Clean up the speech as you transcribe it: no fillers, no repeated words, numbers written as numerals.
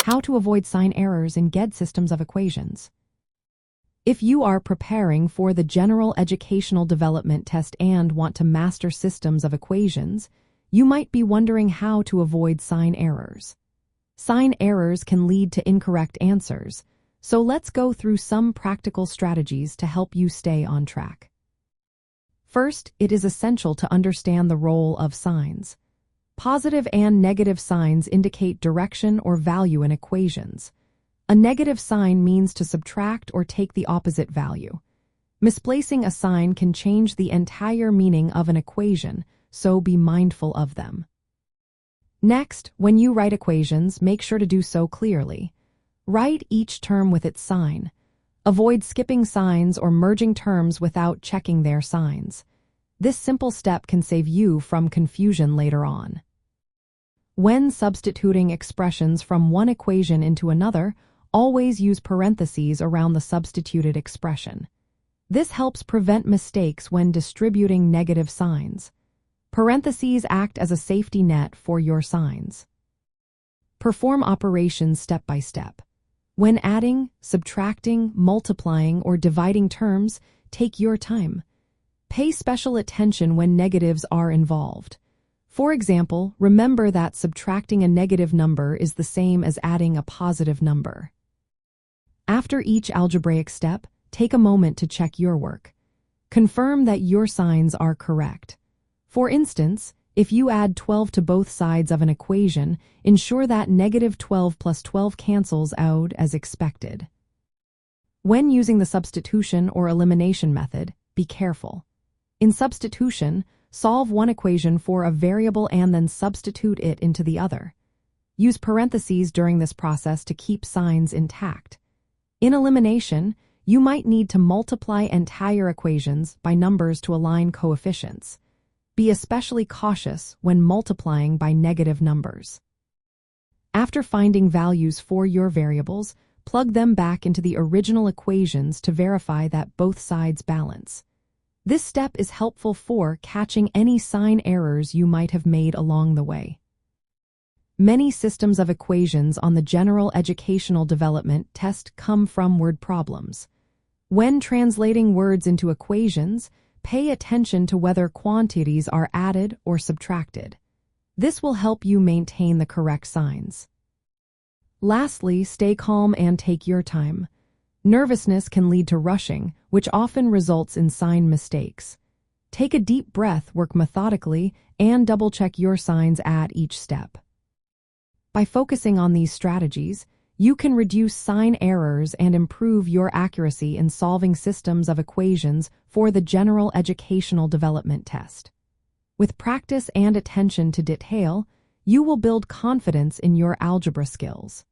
How to avoid sign errors in GED systems of equations. If you are preparing for the General Educational Development Test and want to master systems of equations, you might be wondering how to avoid sign errors. Sign errors can lead to incorrect answers, so let's go through some practical strategies to help you stay on track. First, it is essential to understand the role of signs. Positive and negative signs indicate direction or value in equations. A negative sign means to subtract or take the opposite value. Misplacing a sign can change the entire meaning of an equation, so be mindful of them. Next, when you write equations, make sure to do so clearly. Write each term with its sign. Avoid skipping signs or merging terms without checking their signs. This simple step can save you from confusion later on. When substituting expressions from one equation into another, always use parentheses around the substituted expression. This helps prevent mistakes when distributing negative signs. Parentheses act as a safety net for your signs. Perform operations step by step. When adding, subtracting, multiplying, or dividing terms, take your time. Pay special attention when negatives are involved. For example, remember that subtracting a negative number is the same as adding a positive number. After each algebraic step, take a moment to check your work. Confirm that your signs are correct. For instance, if you add 12 to both sides of an equation, ensure that negative 12 plus 12 cancels out as expected. When using the substitution or elimination method, be careful. In substitution, solve one equation for a variable and then substitute it into the other. Use parentheses during this process to keep signs intact. In elimination, you might need to multiply entire equations by numbers to align coefficients. Be especially cautious when multiplying by negative numbers. After finding values for your variables, plug them back into the original equations to verify that both sides balance. This step is helpful for catching any sign errors you might have made along the way. Many systems of equations on the General Educational Development Test come from word problems. When translating words into equations, pay attention to whether quantities are added or subtracted. This will help you maintain the correct signs. Lastly, stay calm and take your time. Nervousness can lead to rushing, which often results in sign mistakes. Take a deep breath, work methodically, and double-check your signs at each step. By focusing on these strategies, you can reduce sign errors and improve your accuracy in solving systems of equations for the General Educational Development Test. With practice and attention to detail, you will build confidence in your algebra skills.